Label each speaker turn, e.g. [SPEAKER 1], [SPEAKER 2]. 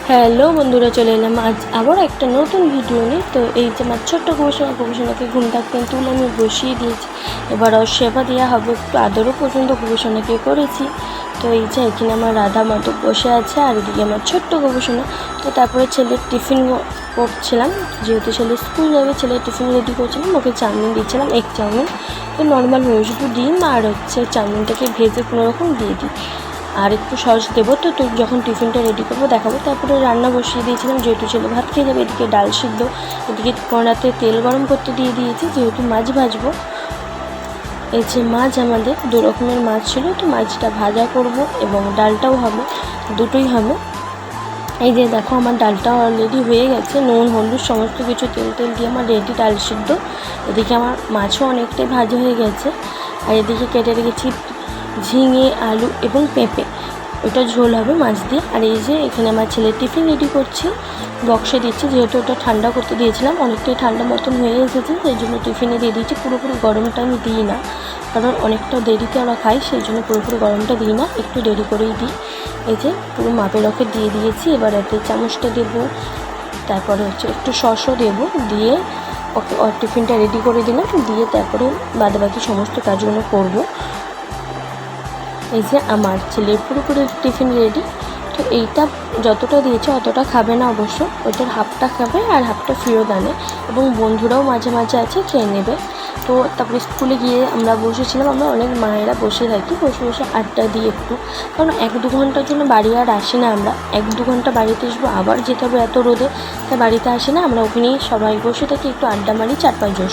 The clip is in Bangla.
[SPEAKER 1] হ্যালো বন্ধুরা, চলে এলাম আজ আবার একটা নতুন ভিডিও নিয়ে। তো এই যে আমার ছোট্ট গবেষণাকে ঘুম থাকতে তুলে আমি বসিয়ে দিয়েছি। এবার ওর সেবা দেওয়া হবে, একটু আদরও পর্যন্ত গবেষণাকে করেছি। তো এই যে এখানে আমার রাধা মাধব বসে আছে, আর এদিকে আমার ছোট্ট গবেষণা। তো তারপরে ছেলের টিফিন করছিলাম, যেহেতু ছেলে স্কুল যাবে, ছেলের টিফিন রেডি করছিলাম। ওকে চাউমিন দিচ্ছিলাম, এগ চাউমিন। তো নর্মালভাবে শুধু ডিম আর চাউমিনটাকে ভেজে কোনোরকম দিয়ে দিই, আর একটু সস দেবো। তো যখন টিফিনটা রেডি করবো দেখাবো। তারপরে রান্না বসিয়ে দিয়েছিলাম, যেহেতু ছেলে ভাত খেয়ে যাবে। এদিকে ডাল সিদ্ধ, এদিকে কড়াতে তেল গরম করতে দিয়ে দিয়েছি, যেহেতু মাছ ভাজবো। এই যে মাছ আমাদের 2 রকমের মাছ ছিল, তো মাছটা ভাজা করব এবং ডালটাও হবে, দুটোই হবে। এই যে দেখো আমার ডালটা অলরেডি হয়ে গেছে, নুন হলুদ সমস্ত কিছু তেল দিয়ে আমার রেডি ডাল সিদ্ধ। এদিকে আমার মাছও অনেকটাই ভাজা হয়ে গেছে। আর এদিকে কেটে রেখেছি ঝিঙে, আলু এবং পেঁপে, ওটা ঝোল হবে মাছ দিয়ে। আর এই যে এখানে আমার ছেলের টিফিন রেডি করছি, বক্সে দিচ্ছি, যেহেতু ওটা ঠান্ডা করতে দিয়েছিলাম, অনেকটাই ঠান্ডা মতন হয়ে এসেছে, সেই জন্য টিফিনে দিয়ে দিয়েছি। পুরোপুরি গরমটা আমি দিই না, কারণ অনেকটা দেরিতে আমরা খাই, সেই জন্য পুরোপুরি গরমটা দিই না, একটু দেরি করেই দিই। এই যে পুরো মাপের রকে দিয়ে দিয়েছি। এবার এতে চামচটা দেবো, তারপরে একটু সসও দেবো, দিয়ে ওকে ওর টিফিনটা রেডি করে দিলাম, দিয়ে তারপরে বাকি সমস্ত কাজগুলো করবো। এই যে আমার ছেলের পুরোপুরি টিফিন রেডি। তো এইটা যতটা দিয়েছে অতটা খাবে না অবশ্য, ওইটার হাফটা খাবে আর হাফটা ফেরত আনে, এবং বন্ধুরাও মাঝে মাঝে আছে, খেয়ে নেবে। তো তারপরে স্কুলে গিয়ে আমরা বসেছিলাম, আমরা অনেক মায়েরা বসে থাকি, বসে আড্ডা দিই একটু, কারণ 1-2 ঘন্টার জন্য বাড়ি আর আসি না আমরা। 1-2 ঘন্টা বাড়িতে আসবো, আবার যেতে হবে এত রোদে, তাই বাড়িতে আসি না আমরা। ওখানেই সবাই বসে থাকি, একটু আড্ডা মারি 4-5 জন।